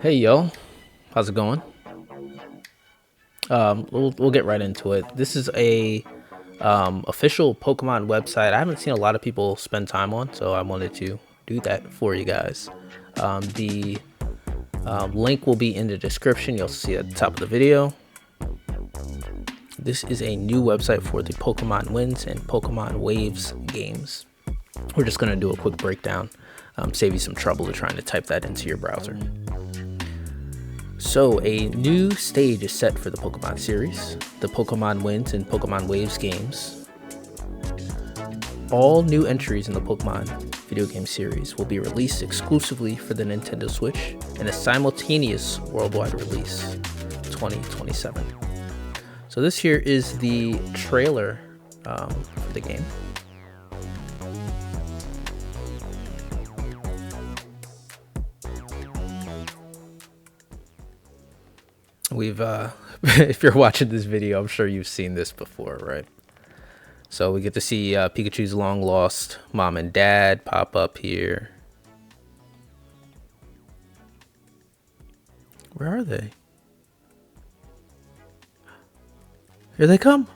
Hey yo, how's it going? We'll get right into it. This is a official Pokemon website. I haven't seen a lot of people spend time on, so I wanted to do that for you guys. The link will be in the description. You'll see at the top of the video. This is a new website for the Pokemon Wins and Pokemon Waves games. We're just gonna do a quick breakdown, save you some trouble to trying to type that into your browser. So, a new stage is set for the Pokemon series, the Pokemon Wins and Pokemon Waves games. All new entries in the Pokemon video game series will be released exclusively for the Nintendo Switch in a simultaneous worldwide release, 2027. So this here is the trailer for the game. We've, if you're watching this video, I'm sure you've seen this before, right? So we get to see Pikachu's long lost mom and dad pop up here. Where are they? Here they come.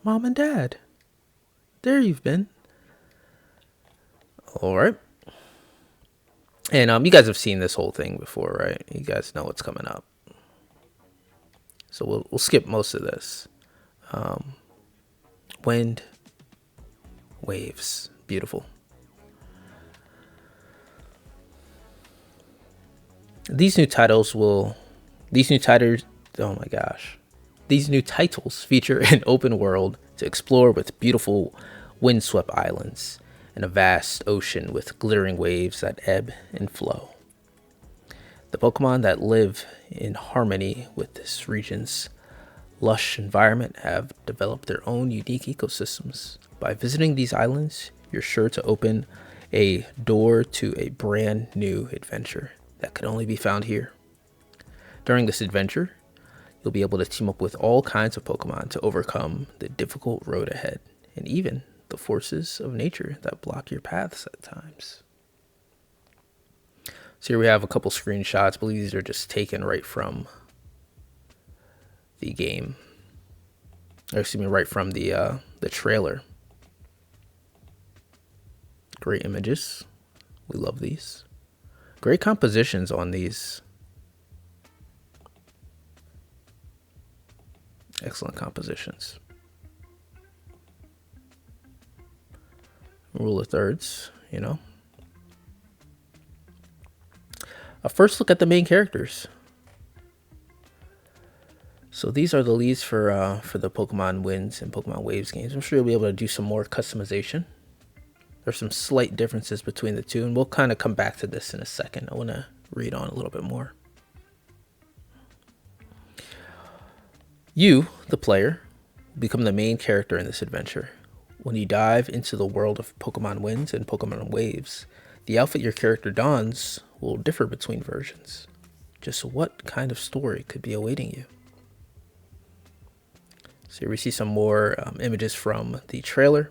Mom and dad. There you've been. All right. And you guys have seen this whole thing before, right? You guys know what's coming up. So we'll skip most of this. Wind, waves, beautiful. These new titles, oh my gosh. These new titles feature an open world to explore with beautiful windswept islands and a vast ocean with glittering waves that ebb and flow. The Pokemon that live in harmony with this region's lush environment have developed their own unique ecosystems. By visiting these islands, you're sure to open a door to a brand new adventure that could only be found here. During this adventure, you'll be able to team up with all kinds of Pokemon to overcome the difficult road ahead and even the forces of nature that block your paths at times. So here we have a couple screenshots. I believe these are just taken right from the game. Or excuse me, right from the trailer. Great images. We love these. Great compositions on these. Excellent compositions. Rule of thirds, you know. A first look at the main characters. So these are the leads for the Pokemon Wins and Pokemon Waves games. I'm sure you'll be able to do some more customization. There's some slight differences between the two, and we'll kind of come back to this in a second. I want to read on a little bit more. You, the player, become the main character in this adventure. When you dive into the world of Pokemon Wins and Pokemon Waves, the outfit your character dons will differ between versions. Just what kind of story could be awaiting you? So here we see some more images from the trailer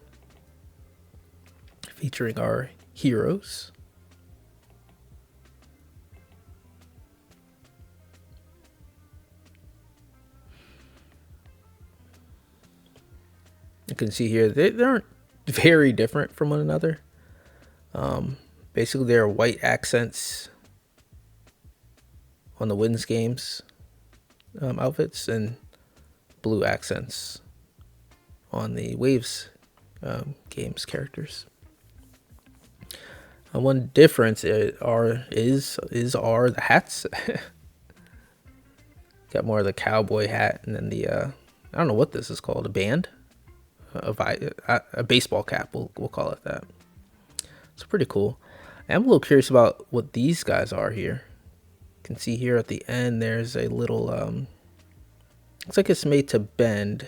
featuring our heroes. You can see here they aren't very different from one another. Basically, there are white accents on the Wins games outfits and blue accents on the Waves games characters. One difference are the hats. Got more of the cowboy hat, and then the I don't know what this is called, a band, a baseball cap. We'll call it that. It's pretty cool. I'm a little curious about what these guys are here. You can see here at the end there's a little looks like it's made to bend.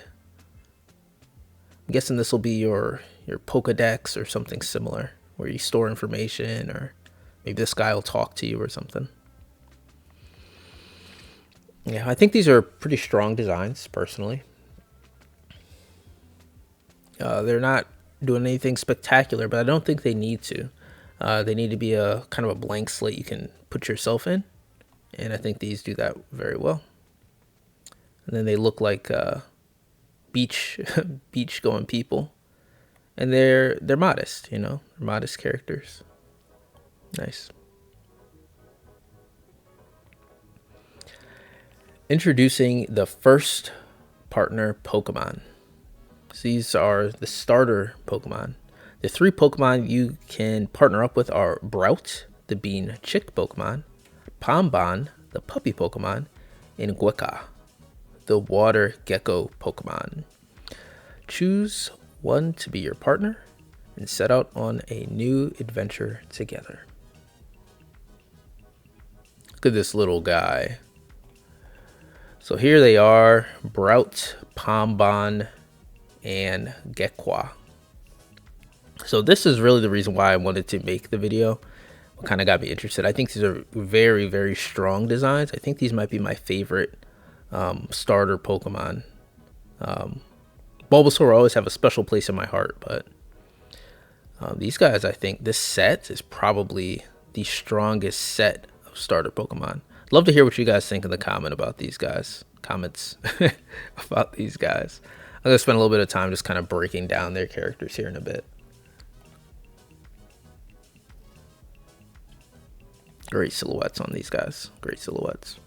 I'm guessing this will be your Pokedex or something similar, where you store information, or maybe this guy will talk to you or something. Yeah, I think these are pretty strong designs, personally. They're not doing anything spectacular, but I don't think they need to. They need to be a kind of a blank slate you can put yourself in. and I think these do that very well. And then they look like beach going people, and they're modest, you know, they're modest characters. Nice. Introducing the first partner Pokemon. So these are the starter Pokemon. The 3 Pokemon you can partner up with are Brout, the bean chick Pokemon, Pomban, the puppy Pokemon, and Gueka, the water gecko Pokemon. Choose one to be your partner and set out on a new adventure together. Look at this little guy. So here they are, Brout, Pomban, and Gekwa. So this is really the reason why I wanted to make the video. What kind of got me interested. I think these are very, very strong designs. I think these might be my favorite starter Pokemon. Bulbasaur will always have a special place in my heart, but these guys, I think this set is probably the strongest set of starter Pokemon. Love to hear what you guys think in the comments about these guys. I'm gonna spend a little bit of time just kind of breaking down their characters here in a bit. Great silhouettes on these guys. Great silhouettes.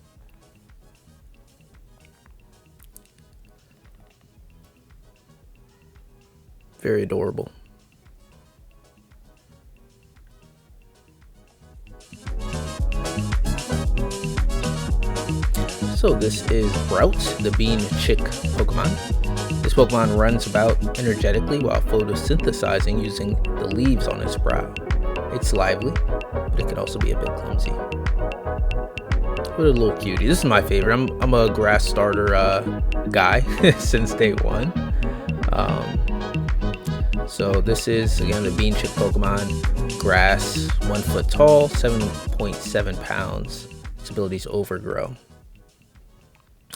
Very adorable. So this is Brout, the bean chick Pokemon. This Pokemon runs about energetically while photosynthesizing using the leaves on its brow. It's lively, but it can also be a bit clumsy. What a little cutie. This is my favorite. I'm a grass starter guy since day one. So this is, again, the bean chick Pokemon. Grass, 1 foot tall, 7.7 pounds. Its abilities overgrow.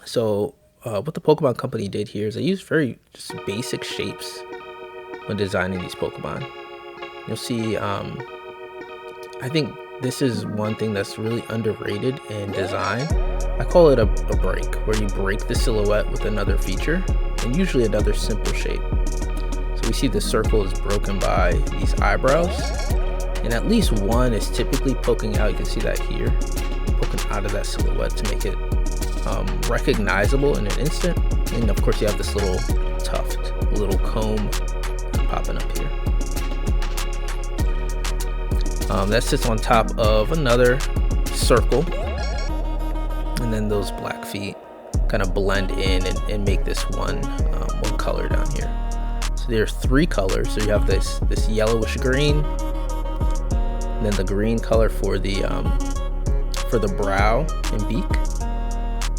So what the Pokemon Company did here is they used very just basic shapes when designing these Pokemon. You'll see, I think this is one thing that's really underrated in design. I call it a break, where you break the silhouette with another feature, and usually another simple shape. So we see the circle is broken by these eyebrows, and at least one is typically poking out. You can see that here, poking out of that silhouette to make it recognizable in an instant. And of course you have this little tuft, a little comb popping up here. That sits on top of another circle, and then those black feet kind of blend in and make this one color down here. So there are 3 colors. So you have this yellowish green, and then the green color for the brow and beak.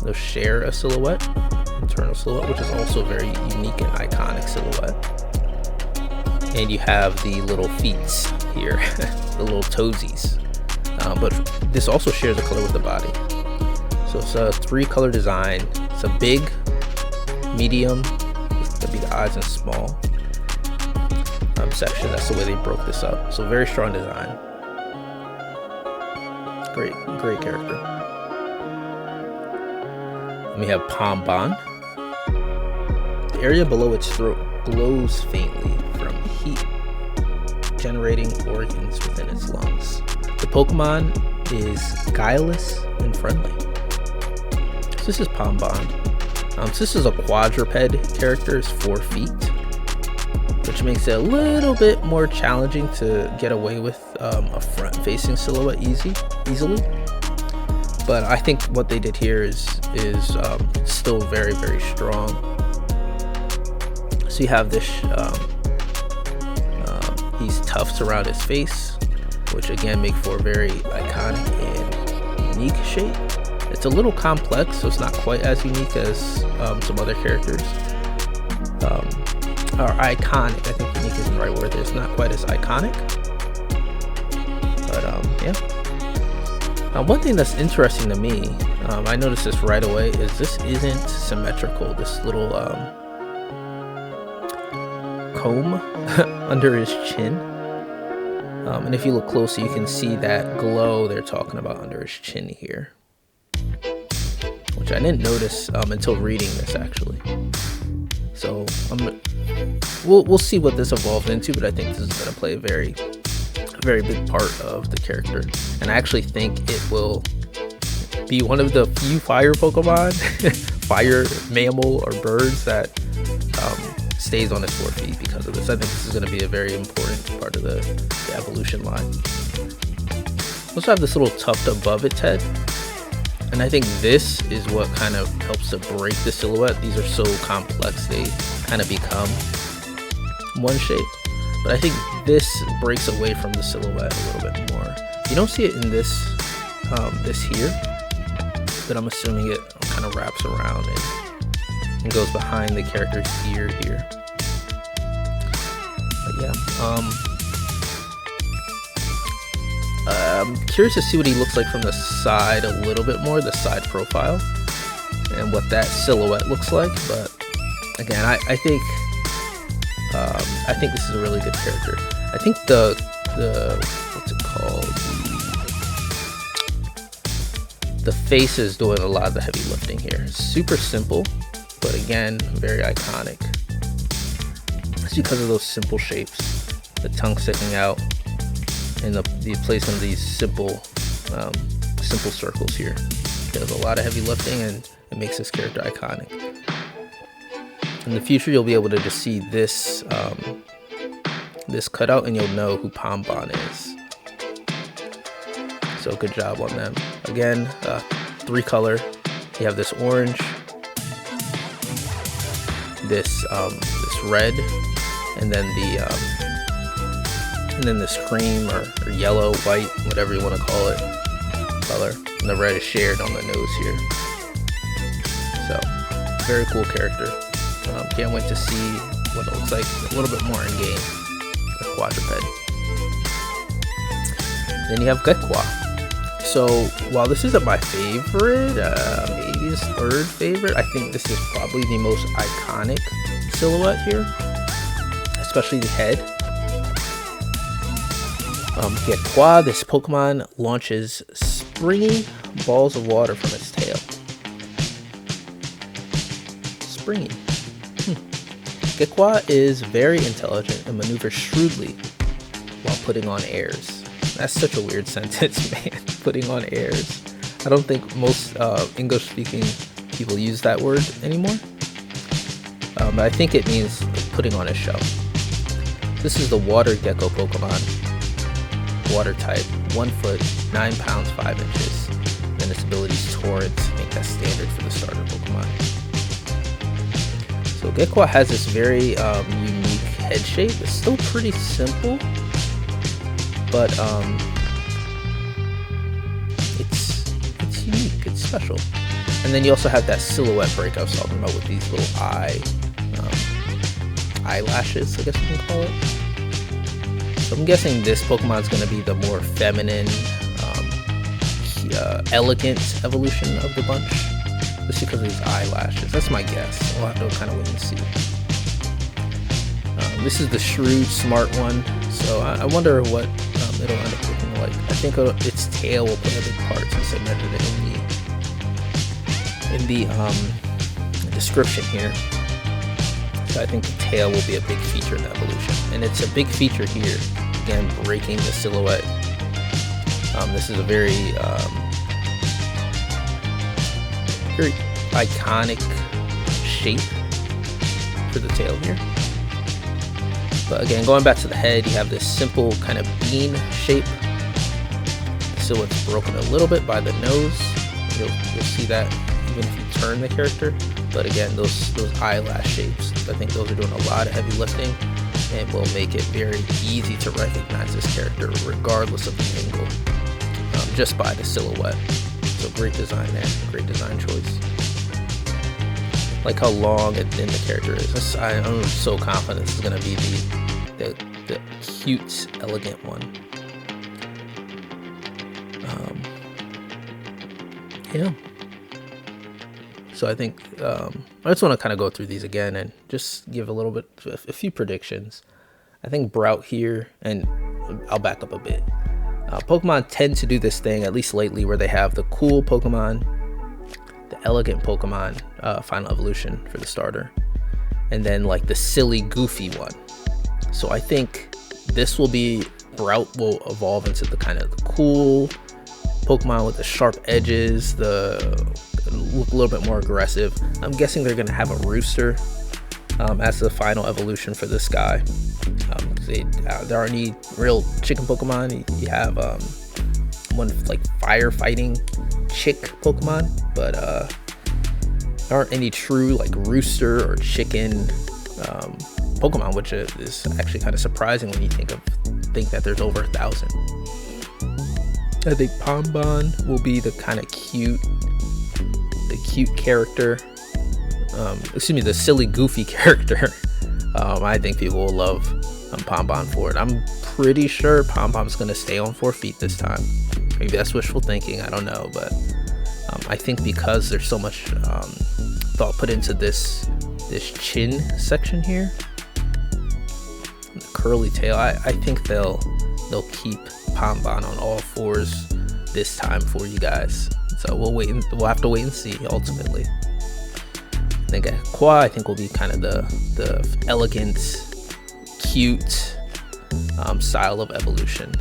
They'll share a silhouette, internal silhouette, which is also a very unique and iconic silhouette. And you have the little feet here, the little toesies. But this also shares a color with the body. So it's a 3-color design. It's a big, medium, it's gonna be the eyes, and small section. That's the way they broke this up. So very strong design. Great character. And we have Pomban. The area below its throat glows faintly from heat generating organs within its lungs. The Pokemon is guileless and friendly. So this is Pomban. So this is a quadruped character, it's 4 feet, which makes it a little bit more challenging to get away with a front-facing silhouette easily. But I think what they did here is still very, very strong. So you have this these tufts around his face, which again make for a very iconic and unique shape. It's a little complex, so it's not quite as unique as some other characters. Or iconic, I think unique isn't the right word. It's not quite as iconic. But yeah. One thing that's interesting to me, I noticed this right away, is this isn't symmetrical. This little comb under his chin. And if you look closely, you can see that glow they're talking about under his chin here. which I didn't notice until reading this actually. So we'll see what this evolves into, but I think this is going to play a very big part of the character, and I actually think it will be one of the few fire Pokemon, fire mammal or birds that stays on its 4 feet because of this. I think this is going to be a very important part of the evolution line. Also have this little tuft above its head, and I think this is what kind of helps to break the silhouette. These are so complex, they kind of become one shape, but I think this breaks away from the silhouette a little bit more. You don't see it in this this here, but I'm assuming it kind of wraps around and goes behind the character's ear here. But yeah, I'm curious to see what he looks like from the side a little bit more, the side profile, and what that silhouette looks like. But again, I think this is a really good character. I think the what's it called? The face is doing a lot of the heavy lifting here. Super simple, but again, very iconic. It's because of those simple shapes, the tongue sticking out, and the placement of these simple circles here. There's a lot of heavy lifting, and it makes this character iconic. In the future, you'll be able to just see this this cutout, and you'll know who Pombon is. So good job on them. Again, 3 color. You have this orange, this red, and then this cream or yellow, white, whatever you want to call it, color. And the red is shared on the nose here. So very cool character. Can't wait to see what it looks like a little bit more in game. A quadruped. Then you have Gekwa. So while this isn't my favorite, maybe his 3rd favorite, I think this is probably the most iconic silhouette here, especially the head. Gekwa, this Pokemon launches springy balls of water from its tail. Springy. Gekwa is very intelligent and maneuvers shrewdly while putting on airs. That's such a weird sentence, man. Putting on airs. I don't think most English-speaking people use that word anymore. But I think it means putting on a show. This is the water gecko Pokemon. Water type, 1 foot, 9 pounds, 5 inches. And its abilities Torrent make that standard for the starter Pokemon. So Gekwa has this very unique head shape. It's still pretty simple, but it's unique. It's special. And then you also have that silhouette break I was talking about with these little eyelashes, I guess we can call it. So I'm guessing this Pokemon is going to be the more feminine, elegant evolution of the bunch. Just because of these eyelashes. That's my guess. We'll have to kind of wait and see. This is the shrewd, smart one. So I wonder what it'll end up looking like. I think its tail will play a big part since I measured it in the description here. So I think the tail will be a big feature in the evolution. And it's a big feature here. Again, breaking the silhouette. This is a very iconic shape for the tail here. But again, going back to the head, you have this simple kind of bean shape. The silhouette's broken a little bit by the nose. You'll see that even if you turn the character. But again, those eyelash shapes, I think those are doing a lot of heavy lifting and will make it very easy to recognize this character regardless of the angle, just by the silhouette. So great design there, great design choice. Like how long and thin the character is. I'm so confident this is going to be the cute, elegant one. Yeah. So I think I just want to kind of go through these again and just give a few predictions. I think Brout here, and I'll back up a bit. Pokemon tend to do this thing, at least lately, where they have the cool Pokemon, the elegant Pokemon final evolution for the starter, and then like the silly goofy one. So I think this will be, Route will evolve into the kind of the cool Pokemon with the sharp edges, the look a little bit more aggressive. I'm guessing they're gonna have a rooster as the final evolution for this guy. There aren't any real chicken Pokemon. You have one like firefighting chick Pokemon, but there aren't any true like rooster or chicken Pokemon, which is actually kind of surprising when you think that there's over 1,000. I think Pombon will be the kind of cute character. The silly goofy character. I think people will love Pombon for it. I'm pretty sure Pombon's gonna stay on 4 feet this time. Maybe that's wishful thinking, I don't know, but I think because there's so much thought put into this chin section here, the curly tail, I think they'll keep Pombon on all 4s this time for you guys. So we'll have to wait and see ultimately. I think Aqua, will be kind of the elegant, cute style of evolution.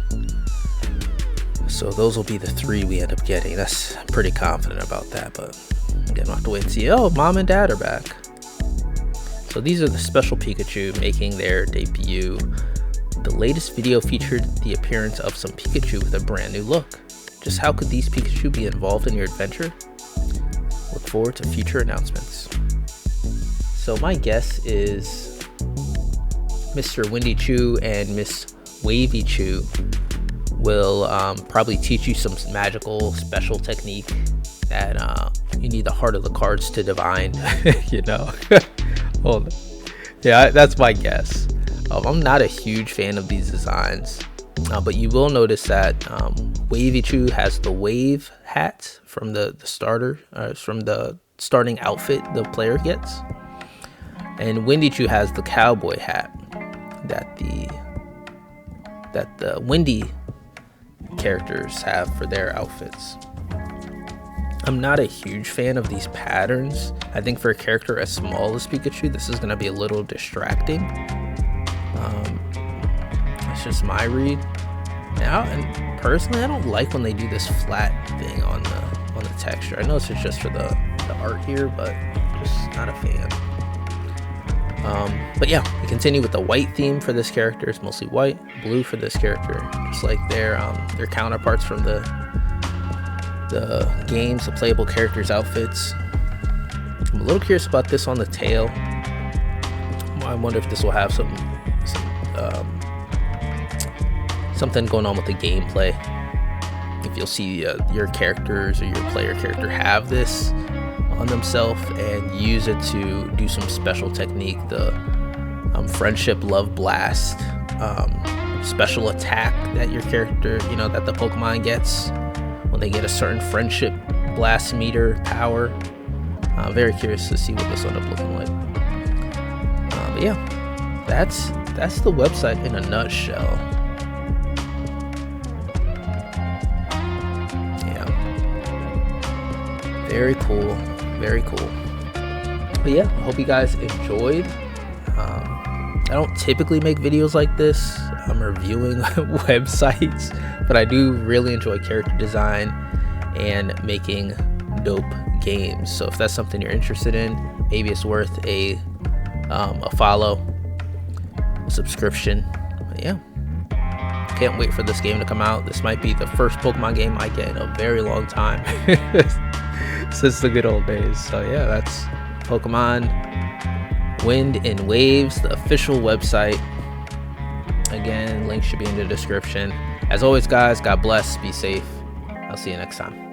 So those will be the 3 we end up getting. I'm pretty confident about that, but again, we'll have to wait and see. Oh, mom and dad are back. So these are the special Pikachu making their debut. The latest video featured the appearance of some Pikachu with a brand new look. Just how could these Pikachu be involved in your adventure? Look forward to future announcements. So my guess is Mr. Windy Chew and Miss Wavy Chew will probably teach you some magical special technique that you need the heart of the cards to divine. Well, yeah, that's my guess. I'm not a huge fan of these designs, but you will notice that Wavy Chew has the wave hat from the starter, from the starting outfit the player gets, and Windy Chew has the cowboy hat that the Windy characters have for their outfits. I'm not a huge fan of these patterns. I think for a character as small as Pikachu, this is going to be a little distracting. That's just my read. And personally, I don't like when they do this flat thing on the texture. I know it's just for the art here, but just not a fan. But yeah, we continue with the white theme for this character. It's mostly white, blue for this character, just like their counterparts from the games, the playable characters' outfits. I'm a little curious about this on the tail. I wonder if this will have something going on with the gameplay. If you'll see your characters or your player character have this on themselves and use it to do some special technique, the friendship love blast special attack that your character, that the Pokemon gets when they get a certain friendship blast meter power. Very curious to see what this will end up looking like. But yeah, that's the website in a nutshell. Yeah, very cool, very cool. But yeah, I hope you guys enjoyed. I don't typically make videos like this. I'm reviewing websites, but I do really enjoy character design and making dope games. So if that's something you're interested in, maybe it's worth a follow, a subscription. But yeah, can't wait for this game to come out. This might be the first Pokemon game I get in a very long time since the good old days. So yeah, that's Pokemon Wind and Waves, the official website. Again, link should be in the description. As always, guys, God bless, be safe. I'll see you next time.